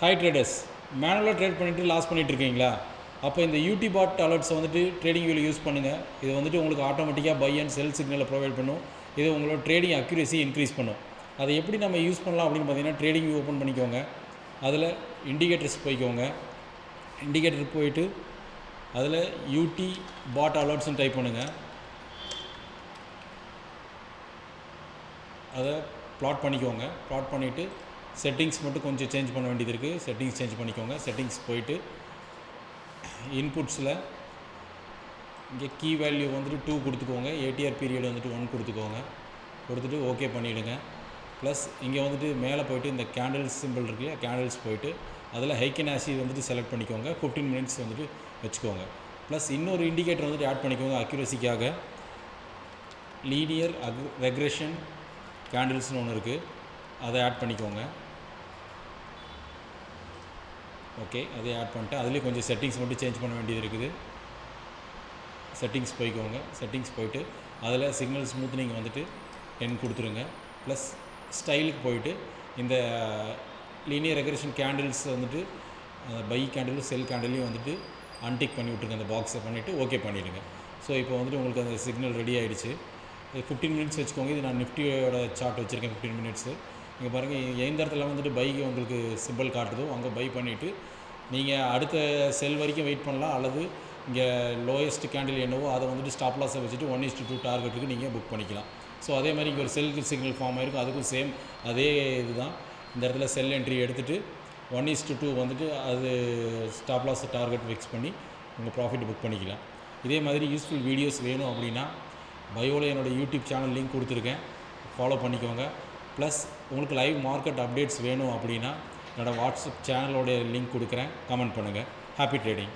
Hi traders, மேனுவலாக trade பண்ணிவிட்டு loss பண்ணிகிட்டு இருக்கீங்களா? அப்போ இந்த யூடிபாட் அலர்ட்ஸை வந்துட்டு ட்ரேடிங் வியூவில் யூஸ் பண்ணுங்கள். இது வந்துட்டு உங்களுக்கு ஆட்டோமேட்டிக்காக பை அண்ட் செல் சிக்னலை ப்ரொவைட் பண்ணும். இது உங்களோட ட்ரேடிங் அக்யூரேசி இன்க்ரீஸ் பண்ணும். அதை எப்படி நம்ம யூஸ் பண்ணலாம் அப்படின்னு பார்த்தீங்கன்னா, ட்ரேடிங் வியூ ஓப்பன் பண்ணிக்கோங்க. அதில் இண்டிகேட்டர்ஸ் போய்க்கோங்க. இண்டிகேட்டர் போயிட்டு அதில் யூடி பாட் அலர்ட்ஸ்னு டைப் பண்ணுங்கள். அதை ப்ளாட் பண்ணிக்கோங்க. ப்ளாட் பண்ணிவிட்டு செட்டிங்ஸ் மட்டும் கொஞ்சம் சேஞ்ச் பண்ண வேண்டியது இருக்குது. செட்டிங்ஸ் சேஞ்ச் பண்ணிக்கோங்க. செட்டிங்ஸ் போயிட்டு இன்புட்ஸில் இங்கே கீ வேல்யூ வந்துட்டு 2 கொடுத்துக்கோங்க. ஏடிஆர் பீரியட் வந்துட்டு 1 கொடுத்துக்கோங்க. கொடுத்துட்டு ஓகே பண்ணிவிடுங்க. ப்ளஸ் இங்கே வந்துட்டு மேலே போய்ட்டு இந்த கேண்டில்ஸ் சிம்பிள் இருக்கு இல்லையா, கேண்டில்ஸ் போய்ட்டு அதில் ஹைக்கனாசி வந்துட்டு செலக்ட் பண்ணிக்கோங்க. 15 மினிட்ஸ் வந்துட்டு வச்சுக்கோங்க. ப்ளஸ் இன்னொரு இண்டிகேட்டர் வந்துட்டு ஆட் பண்ணிக்கோங்க அக்யூரசிக்காக. லீனியர் ரெக்ரெஷன் கேண்டில்ஸ்னு ஒன்று இருக்குது, அதை ஆட் பண்ணிக்கோங்க. ஓகே, அதை ஆட் பண்ணிட்டு அதுலேயும் கொஞ்சம் செட்டிங்ஸ் மட்டும் சேஞ்ச் பண்ண வேண்டியது இருக்குது. செட்டிங்ஸ் போய்க்கோங்க. செட்டிங்ஸ் போய்ட்டு அதில் சிக்னல் ஸ்மூத்னிங் வந்துட்டு 10 கொடுத்துருங்க. ப்ளஸ் ஸ்டைலுக்கு போயிட்டு இந்த லீனியர் ரெக்ரெஷன் கேண்டில்ஸ் வந்துட்டு பை கேண்டிலும் செல் கேண்டிலையும் வந்துட்டு அன்டிக் பண்ணி விட்ருங்க. அந்த பாக்ஸை பண்ணிவிட்டு ஓகே பண்ணிவிடுங்க. ஸோ இப்போ வந்துட்டு உங்களுக்கு அந்த சிக்னல் ரெடி ஆகிடுச்சு. 15 மினிட்ஸ் வச்சுக்கோங்க. இது நான் நிஃப்டியோட சார்ட் வச்சுருக்கேன் 15 மினிட்ஸு. இங்கே பாருங்கள், எந்த இடத்துல வந்துட்டு பைக்கு உங்களுக்கு சிம்பிள் காட்டுதோ அங்கே பை பண்ணிவிட்டு நீங்கள் அடுத்த செல் வரைக்கும் வெயிட் பண்ணலாம். அல்லது இங்கே லோயஸ்ட் கேண்டில் என்னவோ அதை வந்துட்டு ஸ்டாப் லாஸை வச்சுட்டு 1:2 டார்கெட்டுக்கு நீங்கள் புக் பண்ணிக்கலாம். ஸோ அதே மாதிரி இங்கே ஒரு செல் சிக்னல் ஃபார்ம் ஆகிருக்கும், அதுக்கும் சேம் அதே இது தான். இந்த இடத்துல செல் என்ட்ரி எடுத்துகிட்டு 1:2 வந்துட்டு அது ஸ்டாப் லாஸ் டார்கெட் ஃபிக்ஸ் பண்ணி உங்கள் ப்ராஃபிட் புக் பண்ணிக்கலாம். இதே மாதிரி யூஸ்ஃபுல் வீடியோஸ் வேணும் அப்படின்னா பயோவில் என்னோடய யூடியூப் சேனல் லிங்க் கொடுத்துருக்கேன், ஃபாலோ பண்ணிக்கோங்க. ப்ளஸ் உங்களுக்கு லைவ் மார்க்கெட் அப்டேட்ஸ் வேணும் அப்படின்னா என்னோடய வாட்ஸ்அப் சேனலோடைய லிங்க் கொடுக்குறேன், கமெண்ட் பண்ணுங்கள். Happy trading.